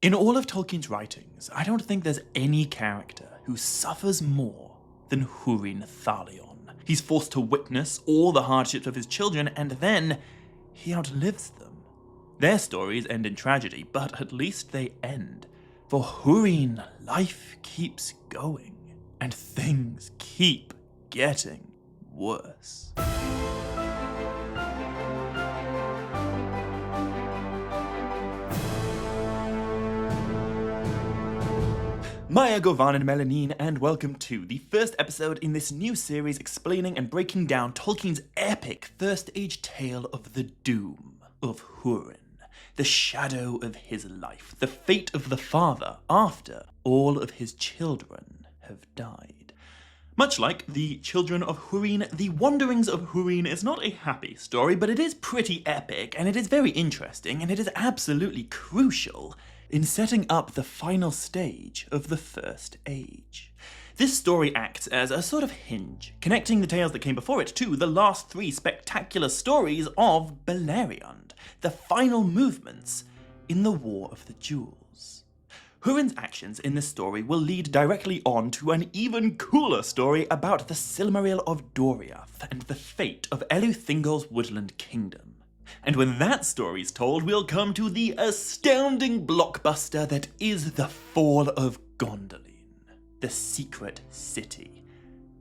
In all of Tolkien's writings, I don't think there's any character who suffers more than Húrin Thalion. He's forced to witness all the hardships of his children, and then he outlives them. Their stories end in tragedy, but at least they end. For Húrin, life keeps going, and things keep getting worse. Maya Govan and Melanin, and welcome to the first episode in this new series explaining and breaking down Tolkien's epic First Age tale of the doom of Hurin, the shadow of his life, the fate of the father after all of his children have died. Much like the children of Hurin, the Wanderings of Hurin is not a happy story, but it is pretty epic, and it is very interesting, and it is absolutely crucial in setting up the final stage of the First Age. This story acts as a sort of hinge, connecting the tales that came before it to the last three spectacular stories of Beleriand, the final movements in the War of the Jewels. Hurin's actions in this story will lead directly on to an even cooler story about the Silmaril of Doriath and the fate of Eleuthingol's woodland kingdom. And when that story's told, we'll come to the astounding blockbuster that is the fall of Gondolin, the secret city.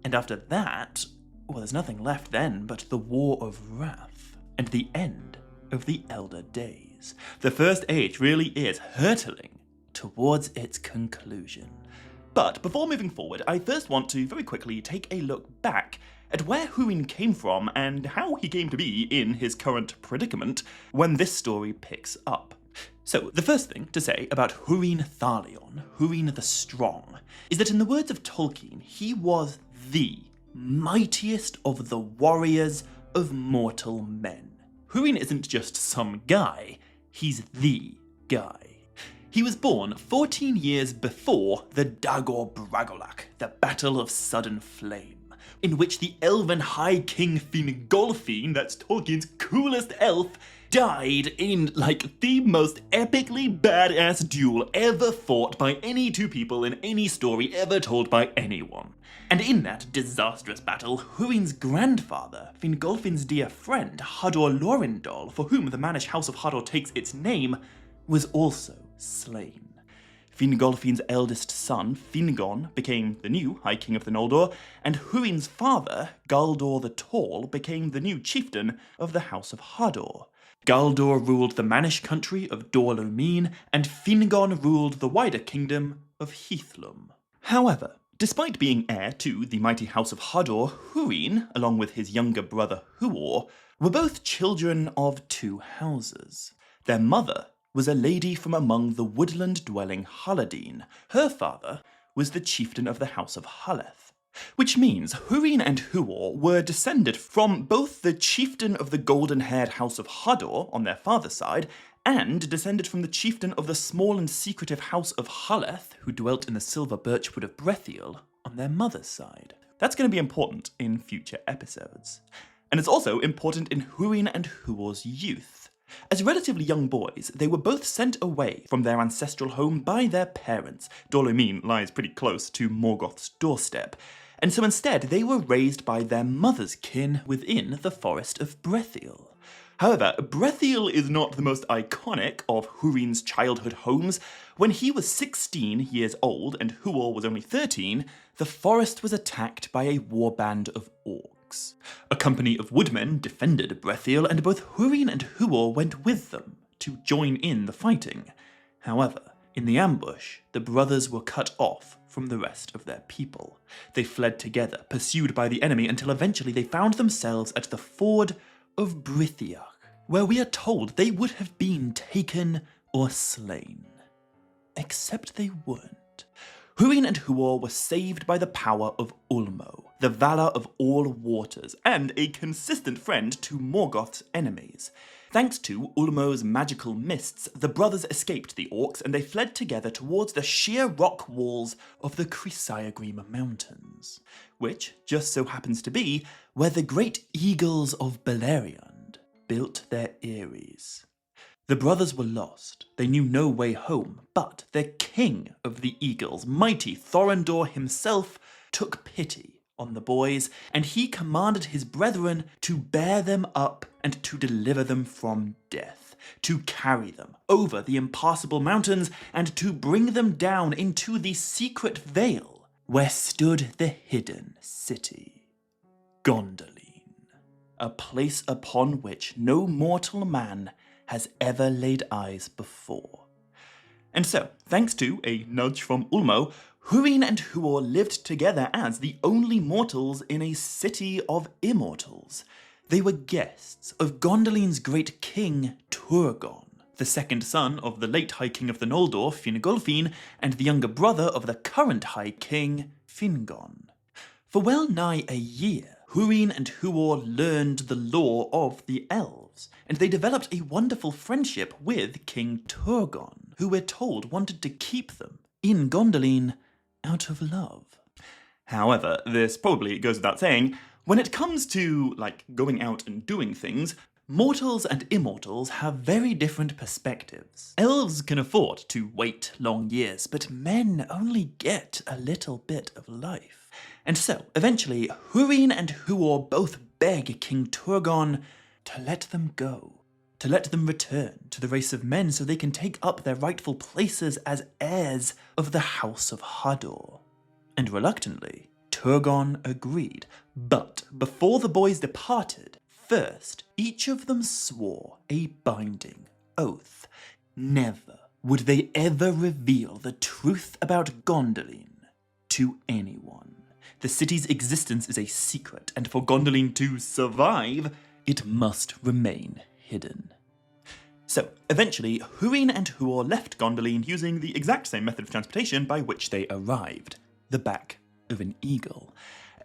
And after that, well, there's nothing left then but the War of Wrath and the end of the Elder Days. The First Age really is hurtling towards its conclusion. But before moving forward, I first want to very quickly take a look back at where Húrin came from and how he came to be in his current predicament when this story picks up. So, the first thing to say about Húrin Thalion, Húrin the Strong, is that in the words of Tolkien, he was the mightiest of the warriors of mortal men. Húrin isn't just some guy, he's the guy. He was born 14 years before the Dagor Bragolach, the Battle of Sudden Flame, in which the elven High King Fingolfin, that's Tolkien's coolest elf, died in, like, the most epically badass duel ever fought by any two people in any story ever told by anyone. And in that disastrous battle, Húrin's grandfather, Fingolfin's dear friend, Hador Lorindol, for whom the Manish House of Hador takes its name, was also slain. Fingolfin's eldest son, Fingon, became the new High King of the Noldor, and Húrin's father, Galdor the Tall, became the new chieftain of the House of Hador. Galdor ruled the Manish country of Dor-Lomin, and Fingon ruled the wider kingdom of Hithlum. However, despite being heir to the mighty House of Hador, Húrin, along with his younger brother Huor, were both children of two houses. Their mother was a lady from among the woodland-dwelling Haladin. Her father was the chieftain of the House of Haleth, which means Húrin and Huor were descended from both the chieftain of the golden-haired House of Hador on their father's side, and descended from the chieftain of the small and secretive House of Haleth, who dwelt in the silver birchwood of Brethiel, on their mother's side. That's going to be important in future episodes. And it's also important in Húrin and Huor's youth. As relatively young boys, they were both sent away from their ancestral home by their parents. Dor-Lomin lies pretty close to Morgoth's doorstep, and so instead they were raised by their mother's kin within the forest of Brethiel. However, Brethiel is not the most iconic of Húrin's childhood homes. When he was 16 years old and Huor was only 13, the forest was attacked by a warband of orcs. A company of woodmen defended Brethiel, and both Húrin and Huor went with them to join in the fighting. However, in the ambush, the brothers were cut off from the rest of their people. They fled together, pursued by the enemy, until eventually they found themselves at the ford of Brithiach, where we are told they would have been taken or slain. Except they weren't. Húrin and Huor were saved by the power of Ulmo, the valor of all waters, and a consistent friend to Morgoth's enemies. Thanks to Ulmo's magical mists, the brothers escaped the orcs and they fled together towards the sheer rock walls of the Chrysaegrim Mountains, which just so happens to be where the great eagles of Beleriand built their eyries. The brothers were lost. They knew no way home, but their king of the eagles, mighty Thorondor himself, took pity on the boys, and he commanded his brethren to bear them up and to deliver them from death, to carry them over the impassable mountains, and to bring them down into the secret vale where stood the hidden city, Gondolin, a place upon which no mortal man has ever laid eyes before. And so, thanks to a nudge from Ulmo, Hurin and Huor lived together as the only mortals in a city of immortals. They were guests of Gondolin's great king, Turgon, the second son of the late High King of the Noldor, Fingolfin, and the younger brother of the current High King, Fingon. For well nigh a year, Hurin and Huor learned the lore of the elves, and they developed a wonderful friendship with King Turgon, who we're told wanted to keep them in Gondolin out of love. However, this probably goes without saying, when it comes to, going out and doing things, mortals and immortals have very different perspectives. Elves can afford to wait long years, but men only get a little bit of life. And so, eventually, Hurin and Huor both beg King Turgon to let them go, to let them return to the race of men so they can take up their rightful places as heirs of the House of Hador. And reluctantly, Turgon agreed. But before the boys departed, first, each of them swore a binding oath. Never would they ever reveal the truth about Gondolin to anyone. The city's existence is a secret, and for Gondolin to survive, it must remain hidden. So, eventually, Hurin and Huor left Gondolin using the exact same method of transportation by which they arrived, the back of an eagle,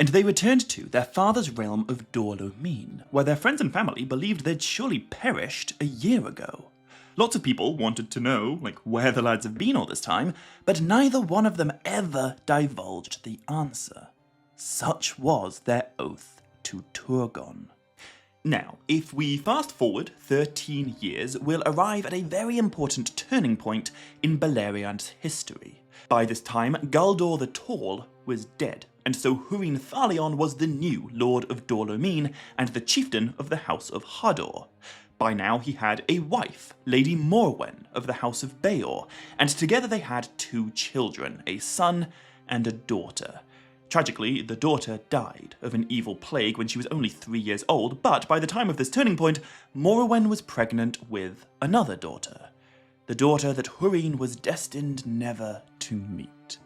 and they returned to their father's realm of Dor-Lomin, where their friends and family believed they'd surely perished a year ago. Lots of people wanted to know, where the lads have been all this time, but neither one of them ever divulged the answer. Such was their oath to Turgon. Now, if we fast forward 13 years, we'll arrive at a very important turning point in Beleriand's history. By this time, Galdor the Tall was dead, and so Hurin Thalion was the new Lord of Dor-Lomin and the chieftain of the House of Hador. By now he had a wife, Lady Morwen of the House of Beor, and together they had 2 children, a son and a daughter. Tragically, the daughter died of an evil plague when she was only 3 years old, but by the time of this turning point, Morwen was pregnant with another daughter. The daughter that Hurin was destined never to meet.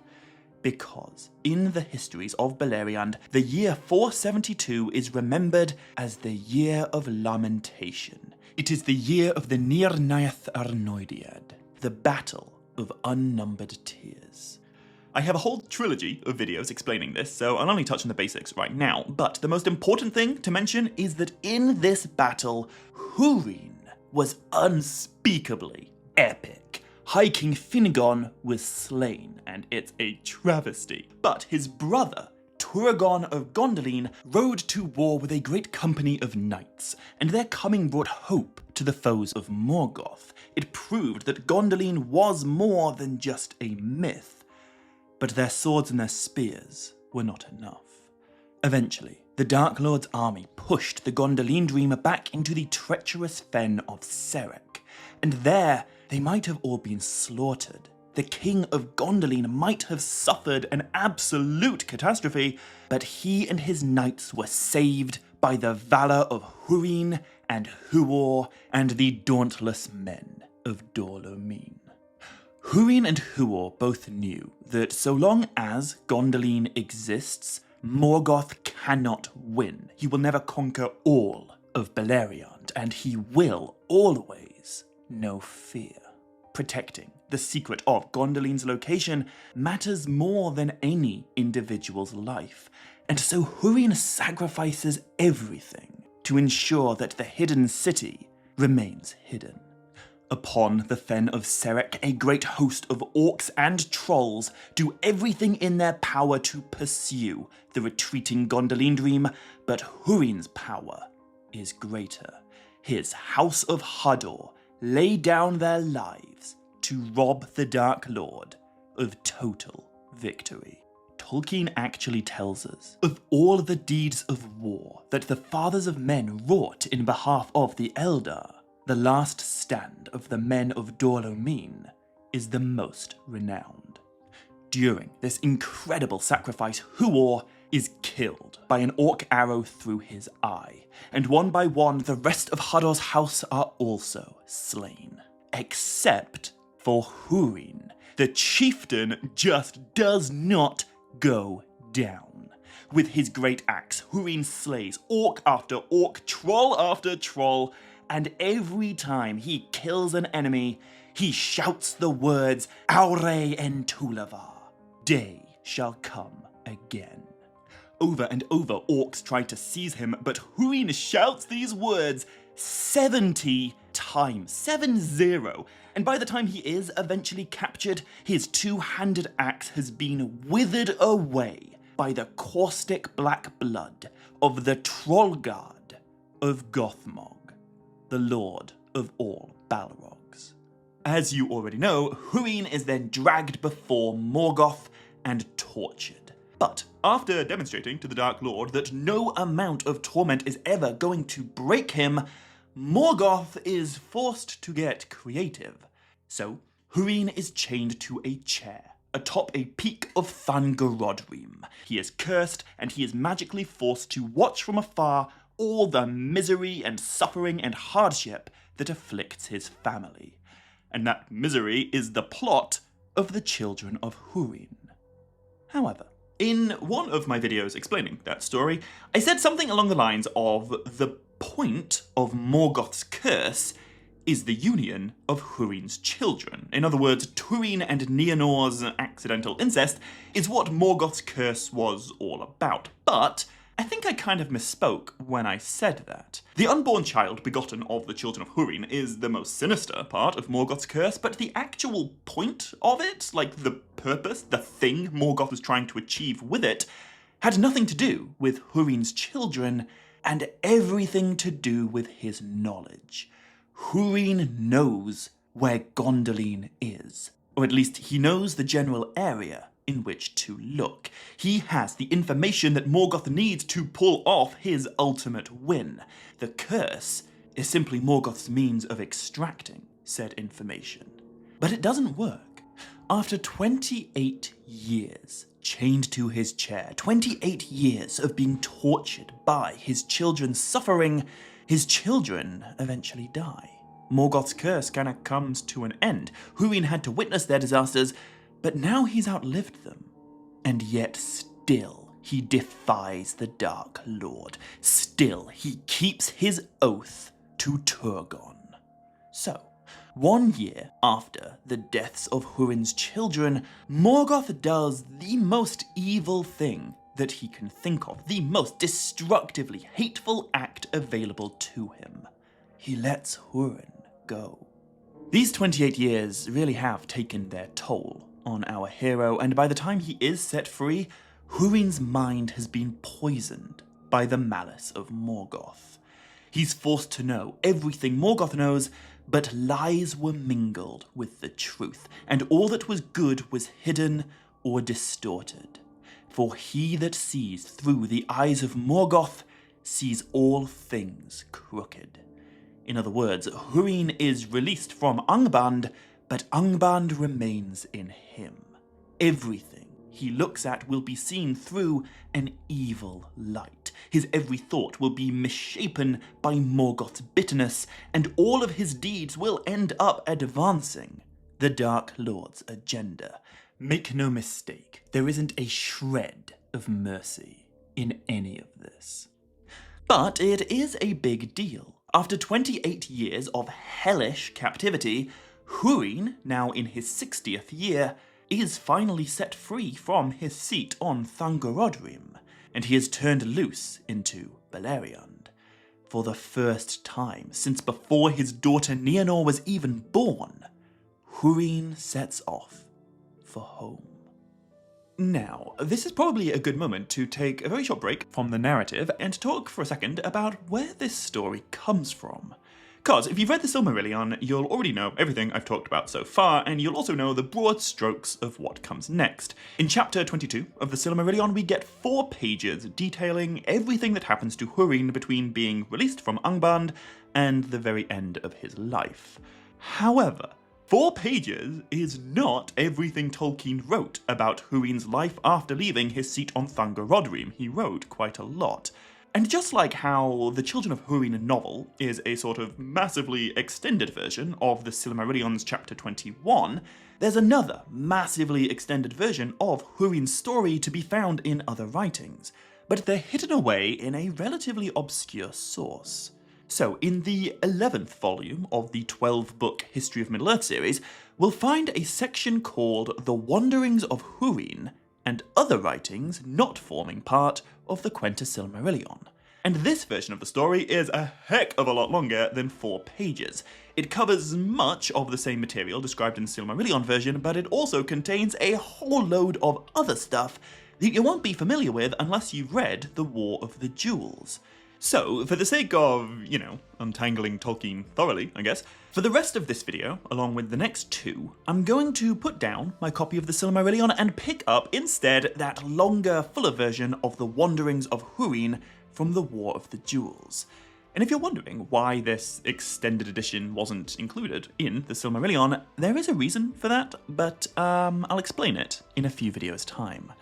Because in the histories of Beleriand, the year 472 is remembered as the Year of Lamentation. It is the year of the Nirnaeth Arnoediad, the Battle of Unnumbered Tears. I have a whole trilogy of videos explaining this, so I'll only touch on the basics right now, but the most important thing to mention is that in this battle, Hurin was unspeakably epic. High King Fingon was slain, and it's a travesty. But his brother, Turgon of Gondolin, rode to war with a great company of knights, and their coming brought hope to the foes of Morgoth. It proved that Gondolin was more than just a myth. But their swords and their spears were not enough. Eventually, the Dark Lord's army pushed the Gondolin Dreamer back into the treacherous fen of Serek, and there they might have all been slaughtered. The king of Gondolin might have suffered an absolute catastrophe, but he and his knights were saved by the valor of Hurin and Huor and the dauntless men of Dor-Lomin. Hurin and Huor both knew that so long as Gondolin exists, Morgoth cannot win. He will never conquer all of Beleriand, and he will always know fear. Protecting the secret of Gondolin's location matters more than any individual's life, and so Hurin sacrifices everything to ensure that the hidden city remains hidden. Upon the fen of Serek, a great host of orcs and trolls do everything in their power to pursue the retreating Gondolin Dream, but Hurin's power is greater. His House of Hador lay down their lives to rob the Dark Lord of total victory. Tolkien actually tells us of all the deeds of war that the fathers of men wrought in behalf of the Eldar. The last stand of the men of Dor-Lomin is the most renowned. During this incredible sacrifice, Huor is killed by an orc arrow through his eye, and one by one the rest of Hador's house are also slain. Except for Hurin. The chieftain just does not go down. With his great axe, Hurin slays orc after orc, troll after troll, and every time he kills an enemy, he shouts the words, Aure en Tulavar, day shall come again. Over and over, orcs try to seize him, but Hurin shouts these words 70 times, 7-0, and by the time he is eventually captured, his two-handed axe has been withered away by the caustic black blood of the troll god of Gothmog, the lord of all Balrogs. As you already know, Hurin is then dragged before Morgoth and tortured. But after demonstrating to the Dark Lord that no amount of torment is ever going to break him, Morgoth is forced to get creative. So, Hurin is chained to a chair atop a peak of Thangorodrim. He is cursed, and he is magically forced to watch from afar all the misery and suffering and hardship that afflicts his family. And that misery is the plot of the Children of Hurin. However, in one of my videos explaining that story, I said something along the lines of the point of Morgoth's curse is the union of Hurin's children. In other words, Turin and Nianor's accidental incest is what Morgoth's curse was all about. But I think I kind of misspoke when I said that. The unborn child begotten of the children of Hurin is the most sinister part of Morgoth's curse, but the actual point of it, like the purpose, the thing Morgoth was trying to achieve with it, had nothing to do with Hurin's children and everything to do with his knowledge. Hurin knows where Gondolin is, or at least he knows the general area in which to look. He has the information that Morgoth needs to pull off his ultimate win. The curse is simply Morgoth's means of extracting said information. But it doesn't work. After 28 years chained to his chair, 28 years of being tortured by his children's suffering, his children eventually die. Morgoth's curse kind of comes to an end. Hurin had to witness their disasters, but now he's outlived them. And yet still he defies the Dark Lord. Still he keeps his oath to Turgon. So, 1 year after the deaths of Hurin's children, Morgoth does the most evil thing that he can think of, the most destructively hateful act available to him. He lets Hurin go. These 28 years really have taken their toll on our hero, and by the time he is set free, Hurin's mind has been poisoned by the malice of Morgoth. He's forced to know everything Morgoth knows, but lies were mingled with the truth, and all that was good was hidden or distorted. For he that sees through the eyes of Morgoth sees all things crooked. In other words, Hurin is released from Angband, but Angband remains in him. Everything he looks at will be seen through an evil light. His every thought will be misshapen by Morgoth's bitterness, and all of his deeds will end up advancing the Dark Lord's agenda. Make no mistake, there isn't a shred of mercy in any of this. But it is a big deal. After 28 years of hellish captivity, Hurin, now in his 60th year, is finally set free from his seat on Thangorodrim, and he is turned loose into Beleriand. For the first time since before his daughter Nienor was even born, Hurin sets off for home. Now, this is probably a good moment to take a very short break from the narrative and talk for a second about where this story comes from. Because if you've read the Silmarillion, you'll already know everything I've talked about so far, and you'll also know the broad strokes of what comes next. In chapter 22 of the Silmarillion, we get 4 pages detailing everything that happens to Hurin between being released from Angband and the very end of his life. However, 4 pages is not everything Tolkien wrote about Hurin's life after leaving his seat on Thangorodrim. He wrote quite a lot. And just like how the Children of Hurin novel is a sort of massively extended version of the Silmarillion's chapter 21, there's another massively extended version of Hurin's story to be found in other writings, but they're hidden away in a relatively obscure source. So, in the 11th volume of the 12-book History of Middle-earth series, we'll find a section called The Wanderings of Hurin and Other Writings Not Forming Part of the Quenta Silmarillion. And this version of the story is a heck of a lot longer than 4 pages. It covers much of the same material described in the Silmarillion version, but it also contains a whole load of other stuff that you won't be familiar with unless you've read The War of the Jewels. So, for the sake of, untangling Tolkien thoroughly, I guess, for the rest of this video, along with the next 2, I'm going to put down my copy of the Silmarillion and pick up instead that longer, fuller version of The Wanderings of Hurin from the War of the Jewels. And if you're wondering why this extended edition wasn't included in the Silmarillion, there is a reason for that, but I'll explain it in a few videos' time.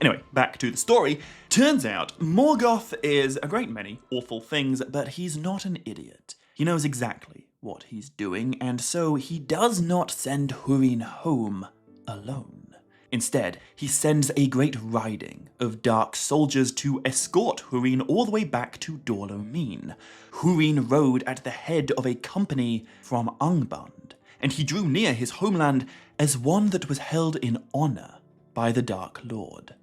Anyway, back to the story. Turns out, Morgoth is a great many awful things, but he's not an idiot. He knows exactly what he's doing, and so he does not send Hurin home alone. Instead, he sends a great riding of dark soldiers to escort Hurin all the way back to Dor-Lomin. Hurin rode at the head of a company from Angband, and he drew near his homeland as one that was held in honor by the Dark Lord.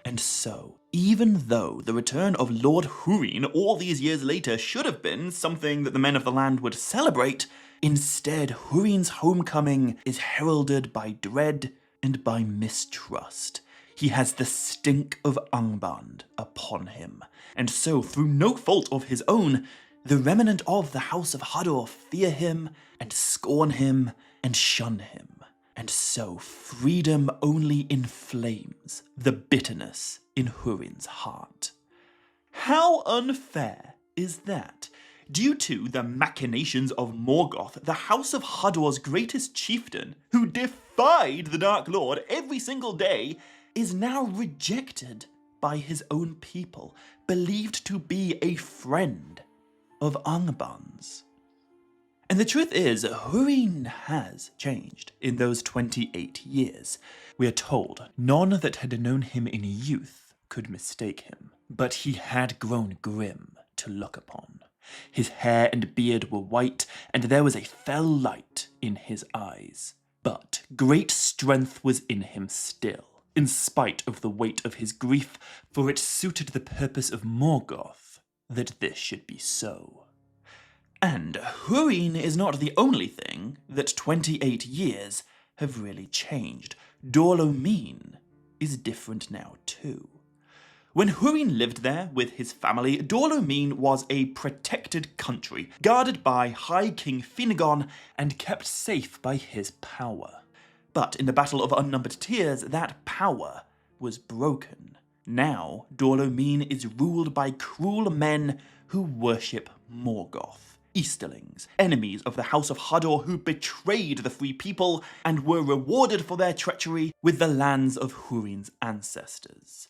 And so, even though the return of Lord Hurin all these years later should have been something that the men of the land would celebrate, instead Hurin's homecoming is heralded by dread and by mistrust. He has the stink of Angband upon him, and so through no fault of his own, the remnant of the House of Hador fear him and scorn him and shun him. And so freedom only inflames the bitterness in Hurin's heart. How unfair is that? Due to the machinations of Morgoth, the House of Hador's greatest chieftain, who defied the Dark Lord every single day, is now rejected by his own people, believed to be a friend of Angband's. And the truth is, Hurin has changed in those 28 years. We are told none that had known him in youth could mistake him, but he had grown grim to look upon. His hair and beard were white, and there was a fell light in his eyes. But great strength was in him still, in spite of the weight of his grief, for it suited the purpose of Morgoth that this should be so. And Hurin is not the only thing that 28 years have really changed. Dor-Lomin is different now too. When Hurin lived there with his family, Dor-Lomin was a protected country, guarded by High King Finnegan and kept safe by his power. But in the Battle of Unnumbered Tears, that power was broken. Now, Dor-Lomin is ruled by cruel men who worship Morgoth. Easterlings, enemies of the House of Hador who betrayed the free people and were rewarded for their treachery with the lands of Hurin's ancestors.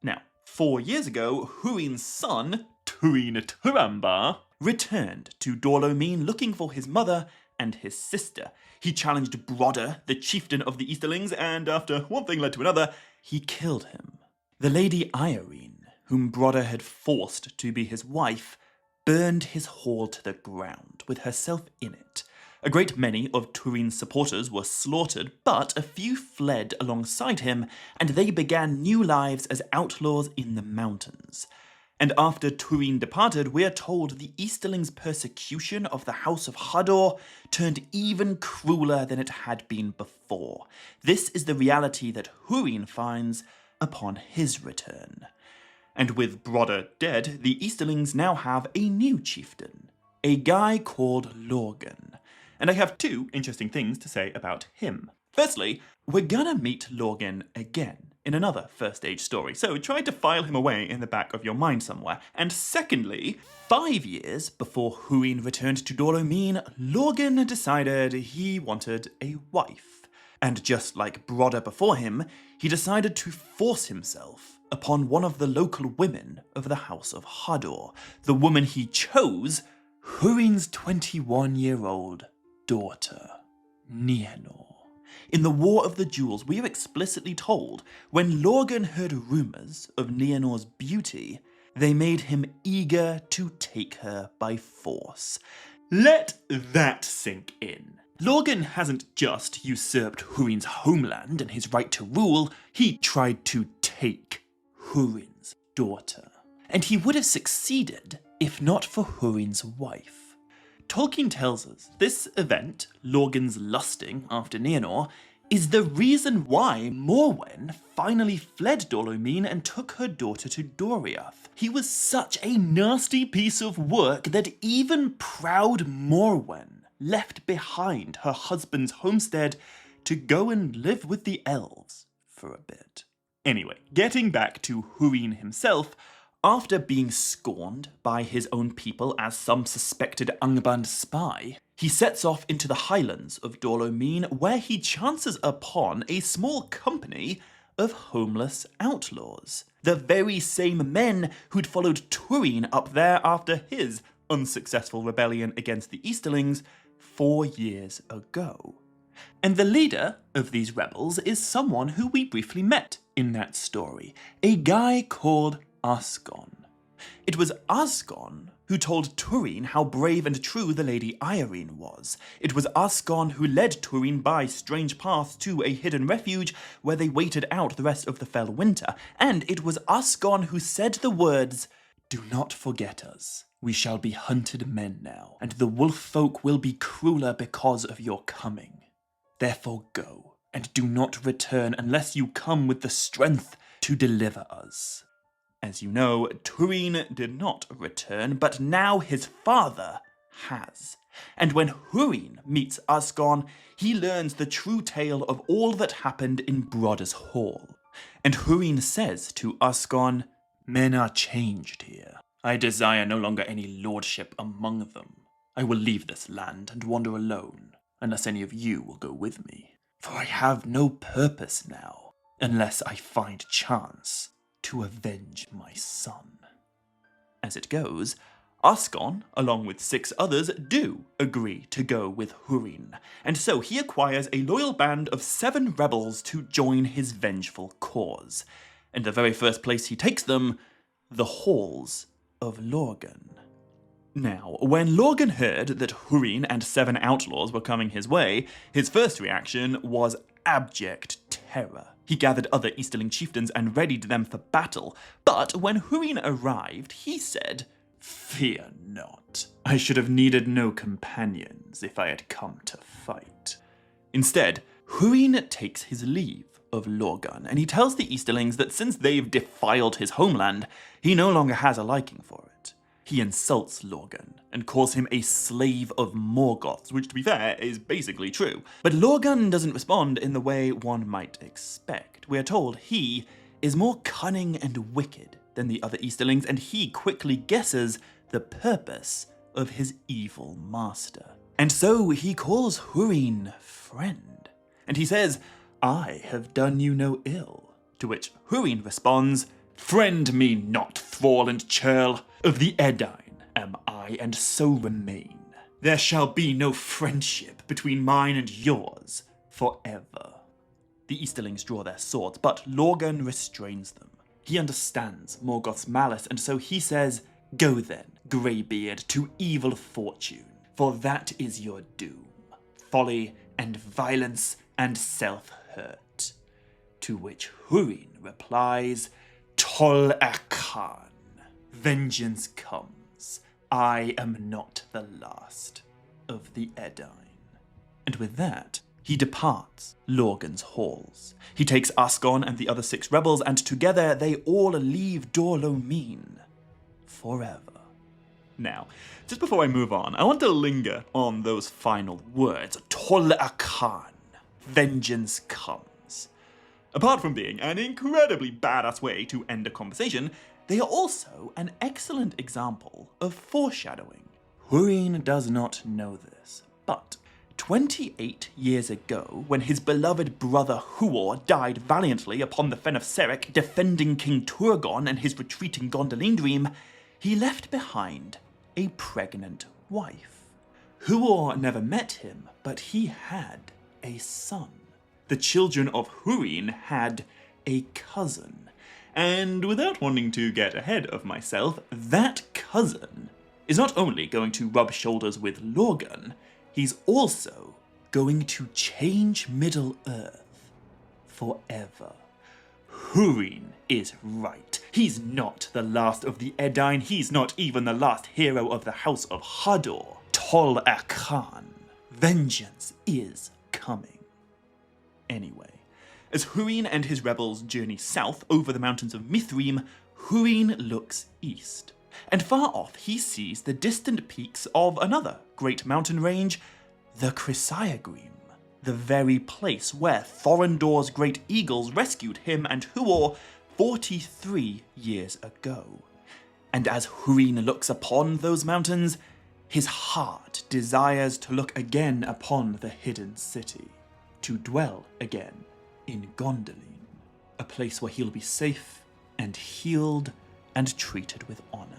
Now, 4 years ago, Hurin's son, Turin Turambar, returned to Dor-Lomin looking for his mother and his sister. He challenged Brodder, the chieftain of the Easterlings, and after one thing led to another, he killed him. The Lady Iarine, whom Brodder had forced to be his wife, burned his hall to the ground, with herself in it. A great many of Turin's supporters were slaughtered, but a few fled alongside him, and they began new lives as outlaws in the mountains. And after Turin departed, we are told the Easterlings' persecution of the House of Hador turned even crueler than it had been before. This is the reality that Hurin finds upon his return. And with Brodder dead, the Easterlings now have a new chieftain, a guy called Lorgan. And I have two interesting things to say about him. Firstly, we're gonna meet Lorgan again in another First Age story, so try to file him away in the back of your mind somewhere. And secondly, 5 years before Hurin returned to Dor-Lomin, Lorgan decided he wanted a wife. And just like Brodder before him, he decided to force himself upon one of the local women of the House of Hador, the woman he chose, Hurin's 21-year-old daughter, Nienor. In the War of the Jewels, we are explicitly told, when Lorgan heard rumours of Nienor's beauty, they made him eager to take her by force. Let that sink in. Lorgan hasn't just usurped Hurin's homeland and his right to rule, he tried to take Hurin's daughter. And he would have succeeded if not for Hurin's wife. Tolkien tells us this event, Lorgan's lusting after Nienor, is the reason why Morwen finally fled Dor-Lomin and took her daughter to Doriath. He was such a nasty piece of work that even proud Morwen left behind her husband's homestead to go and live with the elves for a bit. Anyway, getting back to Hurin himself, after being scorned by his own people as some suspected Angband spy, he sets off into the highlands of Dor-Lomin, where he chances upon a small company of homeless outlaws. The very same men who'd followed Turin up there after his unsuccessful rebellion against the Easterlings 4 years ago. And the leader of these rebels is someone who we briefly met in that story, a guy called Asgon. It was Asgon who told Turin how brave and true the Lady Hurin was. It was Asgon who led Turin by strange paths to a hidden refuge where they waited out the rest of the fell winter. And it was Asgon who said the words, "Do not forget us. We shall be hunted men now, and the wolf folk will be crueler because of your coming. Therefore go, and do not return unless you come with the strength to deliver us." As you know, Turin did not return, but now his father has. And when Hurin meets Asgon, he learns the true tale of all that happened in Brodder's Hall. And Hurin says to Asgon, "Men are changed here. I desire no longer any lordship among them. I will leave this land and wander alone, unless any of you will go with me. For I have no purpose now, unless I find chance to avenge my son." As it goes, Asgon, along with 6 others, do agree to go with Hurin, and so he acquires a loyal band of 7 rebels to join his vengeful cause. And the very first place he takes them, the halls of Lorgan. Now, when Lorgan heard that Hurin and 7 outlaws were coming his way, his first reaction was abject terror. He gathered other Easterling chieftains and readied them for battle, but when Hurin arrived, he said, "Fear not. I should have needed no companions if I had come to fight." Instead, Hurin takes his leave of Lorgan, and he tells the Easterlings that since they've defiled his homeland, he no longer has a liking for it. He insults Lorgan and calls him a slave of Morgoth's, which, to be fair, is basically true. But Lorgan doesn't respond in the way one might expect. We are told he is more cunning and wicked than the other Easterlings, and he quickly guesses the purpose of his evil master. And so he calls Hurin friend, and he says, "I have done you no ill." To which Hurin responds, "Friend me not, thrall and churl. Of the Edain am I, and so remain. There shall be no friendship between mine and yours forever." The Easterlings draw their swords, but Lorgan restrains them. He understands Morgoth's malice, and so he says, "Go then, Greybeard, to evil fortune, for that is your doom. Folly and violence and self-hurt." To which Hurin replies, "Tol Akan. Vengeance comes. I am not the last of the Edain." And with that, he departs Lorgan's halls. He takes Asgon and the other 6 rebels, and together they all leave Dor-Lomin forever. Now, just before I move on, I want to linger on those final words. Tol-Akan. Vengeance comes. Apart from being an incredibly badass way to end a conversation, they are also an excellent example of foreshadowing. Hurin does not know this, but 28 years ago, when his beloved brother Huor died valiantly upon the Fen of Serek defending King Turgon and his retreating Gondolin dream, he left behind a pregnant wife. Huor never met him, but he had a son. The children of Hurin had a cousin. And without wanting to get ahead of myself, that cousin is not only going to rub shoulders with Lorgan, he's also going to change Middle-earth forever. Hurin is right. He's not the last of the Edain. He's not even the last hero of the House of Hador. Tol-Akan. Vengeance is coming. Anyway, as Hurin and his rebels journey south over the mountains of Mithrim, Hurin looks east. And far off he sees the distant peaks of another great mountain range, the Chrysaegrim, the very place where Thorondor's great eagles rescued him and Huor 43 years ago. And as Hurin looks upon those mountains, his heart desires to look again upon the hidden city, to dwell again in Gondolin, a place where he'll be safe and healed and treated with honor.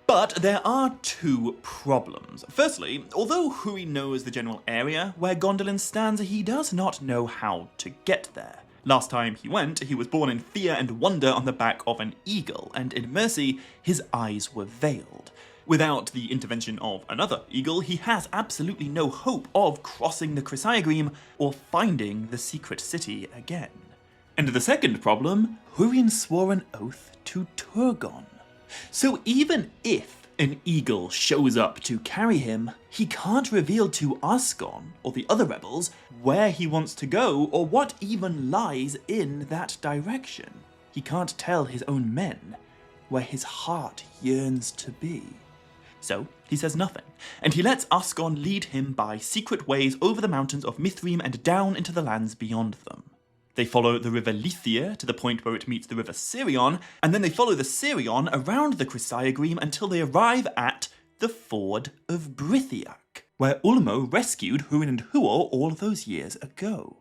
But there are two problems. Firstly, although Hurin knows the general area where Gondolin stands, he does not know how to get there. Last time he went, he was born in fear and wonder on the back of an eagle, and in mercy, his eyes were veiled. Without the intervention of another eagle, he has absolutely no hope of crossing the Chrysaegrim or finding the secret city again. And the second problem, Hurin swore an oath to Turgon. So even if an eagle shows up to carry him, he can't reveal to Asgon or the other rebels where he wants to go or what even lies in that direction. He can't tell his own men where his heart yearns to be. So he says nothing, and he lets Asgon lead him by secret ways over the mountains of Mithrim and down into the lands beyond them. They follow the river Lithia to the point where it meets the river Sirion, and then they follow the Sirion around the Chrysaegrim until they arrive at the ford of Brithiac, where Ulmo rescued Hurin and Huor all those years ago.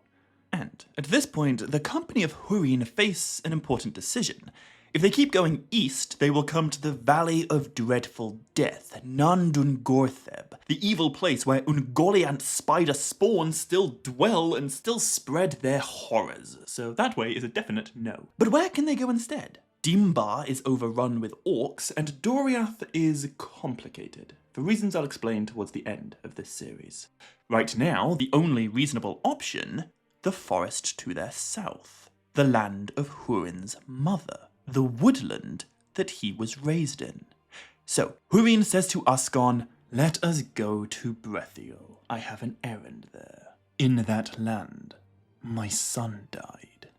And at this point, the company of Hurin face an important decision. If they keep going east, they will come to the Valley of Dreadful Death, Nandungortheb, the evil place where Ungoliant spider spawns still dwell and still spread their horrors. So that way is a definite no. But where can they go instead? Dimbar is overrun with orcs, and Doriath is complicated, for reasons I'll explain towards the end of this series. Right now, the only reasonable option, the forest to their south, the land of Hurin's mother, the woodland that he was raised in. So, Hurin says to Asgon, "Let us go to Brethiel. I have an errand there. In that land, my son died."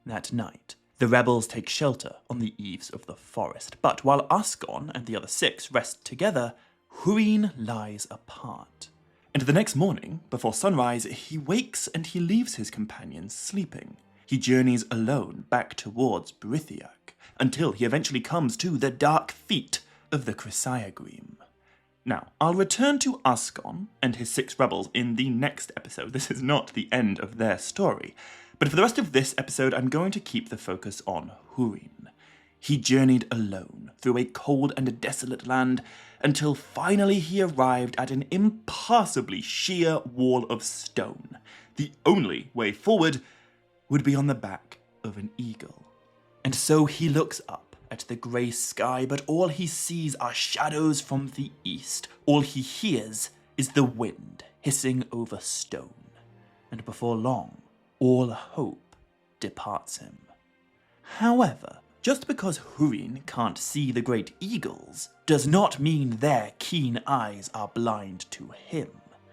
That night, the rebels take shelter on the eaves of the forest, but while Asgon and the other 6 rest together, Hurin lies apart. And the next morning, before sunrise, he wakes and he leaves his companions sleeping. He journeys alone back towards Brithiac, until he eventually comes to the dark feet of the Chrysaegrim. Now, I'll return to Asgon and his 6 rebels in the next episode. This is not the end of their story. But for the rest of this episode, I'm going to keep the focus on Hurin. He journeyed alone through a cold and desolate land until finally he arrived at an impassably sheer wall of stone. The only way forward would be on the back of an eagle. And so he looks up at the grey sky, but all he sees are shadows from the east. All he hears is the wind hissing over stone. And before long, all hope departs him. However, just because Hurin can't see the great eagles does not mean their keen eyes are blind to him.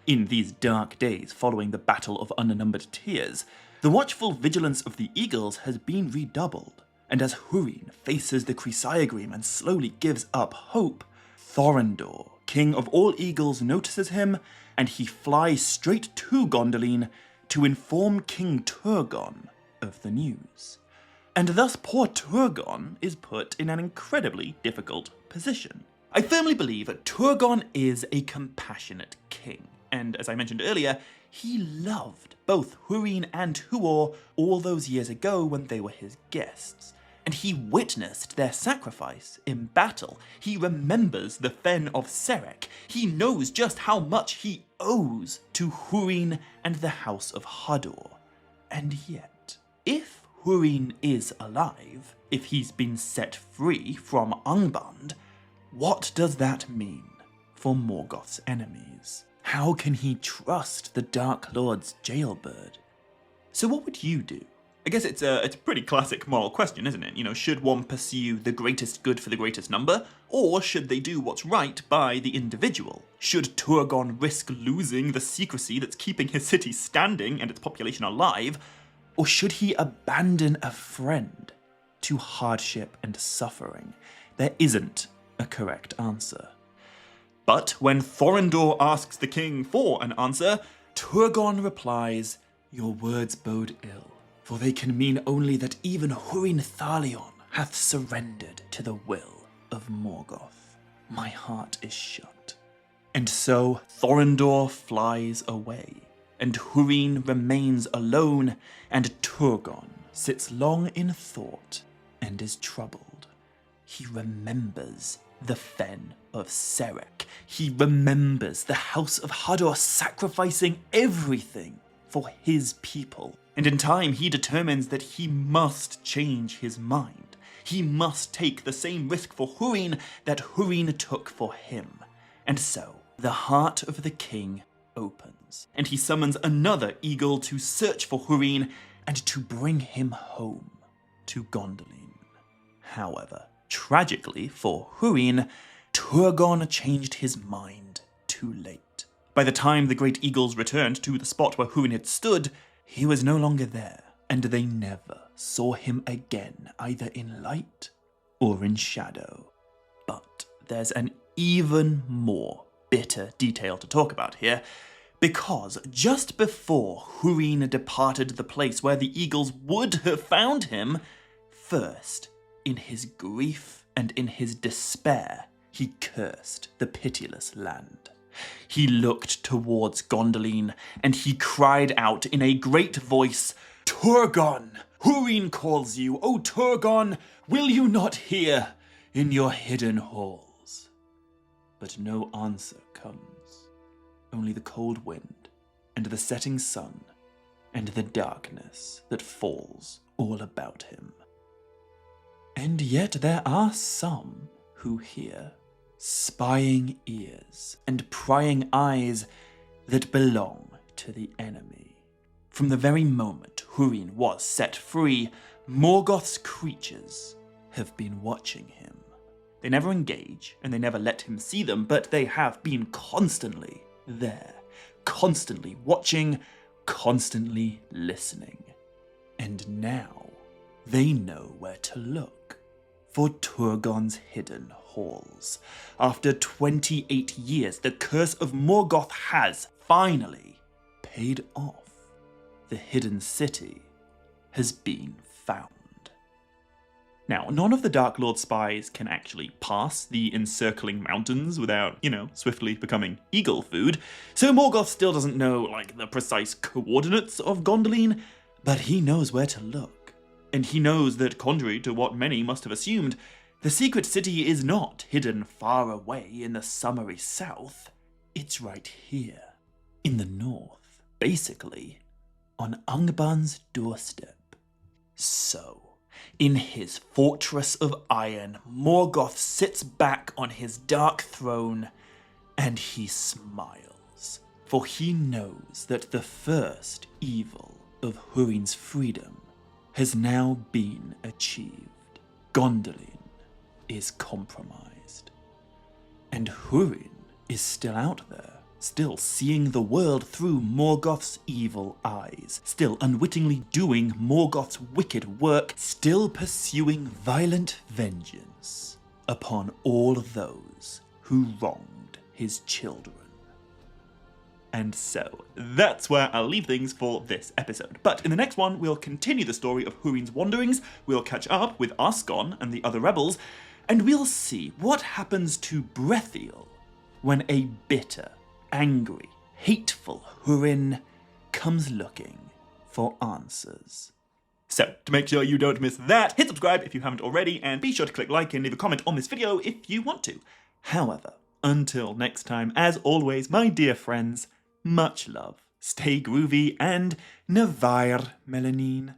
In these dark days following the Battle of Unnumbered Tears, the watchful vigilance of the eagles has been redoubled. And as Hurin faces the Chrysaegrim and slowly gives up hope, Thorondor, king of all eagles, notices him, and he flies straight to Gondolin to inform King Turgon of the news. And thus poor Turgon is put in an incredibly difficult position. I firmly believe that Turgon is a compassionate king, and as I mentioned earlier, he loved both Hurin and Huor all those years ago when they were his guests. And he witnessed their sacrifice in battle. He remembers the Fen of Serek. He knows just how much he owes to Hurin and the House of Hador. And yet, if Hurin is alive, if he's been set free from Angband, what does that mean for Morgoth's enemies? How can he trust the Dark Lord's jailbird? So what would you do? I guess it's a pretty classic moral question, isn't it? You know, should one pursue the greatest good for the greatest number? Or should they do what's right by the individual? Should Turgon risk losing the secrecy that's keeping his city standing and its population alive? Or should he abandon a friend to hardship and suffering? There isn't a correct answer. But when Thorondor asks the king for an answer, Turgon replies, "Your words bode ill. For they can mean only that even Hurin Thalion hath surrendered to the will of Morgoth. My heart is shut." And so Thorondor flies away, and Hurin remains alone, and Turgon sits long in thought and is troubled. He remembers the Fen of Serek. He remembers the House of Hador sacrificing everything for his people. And in time, he determines that he must change his mind. He must take the same risk for Hurin that Hurin took for him. And so, the heart of the king opens, and he summons another eagle to search for Hurin and to bring him home to Gondolin. However, tragically for Hurin, Turgon changed his mind too late. By the time the great eagles returned to the spot where Hurin had stood, he was no longer there, and they never saw him again, either in light or in shadow. But there's an even more bitter detail to talk about here, because just before Hurin departed the place where the eagles would have found him, first, in his grief and in his despair, he cursed the pitiless land. He looked towards Gondolin, and he cried out in a great voice, "Turgon! Hurin calls you! O Turgon, will you not hear in your hidden halls?" But no answer comes. Only the cold wind, and the setting sun, and the darkness that falls all about him. And yet there are some who hear, spying ears and prying eyes that belong to the enemy. From the very moment Hurin was set free, Morgoth's creatures have been watching him. They never engage, and they never let him see them, but they have been constantly there, constantly watching, constantly listening. And now they know where to look for Turgon's hidden halls. After 28 years, the curse of Morgoth has finally paid off. The hidden city has been found. Now, none of the Dark Lord spies can actually pass the encircling mountains without, swiftly becoming eagle food, so Morgoth still doesn't know, the precise coordinates of Gondolin, but he knows where to look. And he knows that, contrary to what many must have assumed, the secret city is not hidden far away in the summery south. It's right here, in the north, basically, on Angband's doorstep. So, in his fortress of iron, Morgoth sits back on his dark throne, and he smiles, for he knows that the first evil of Hurin's freedom has now been achieved. Gondolin is compromised, and Hurin is still out there, still seeing the world through Morgoth's evil eyes, still unwittingly doing Morgoth's wicked work, still pursuing violent vengeance upon all those who wronged his children. And so, that's where I'll leave things for this episode. But in the next one, we'll continue the story of Hurin's wanderings, we'll catch up with Asgon and the other rebels, and we'll see what happens to Brethiel when a bitter, angry, hateful Hurin comes looking for answers. So, to make sure you don't miss that, hit subscribe if you haven't already, and be sure to click like and leave a comment on this video if you want to. However, until next time, as always, my dear friends, much love, stay groovy, and Nevair Melanin.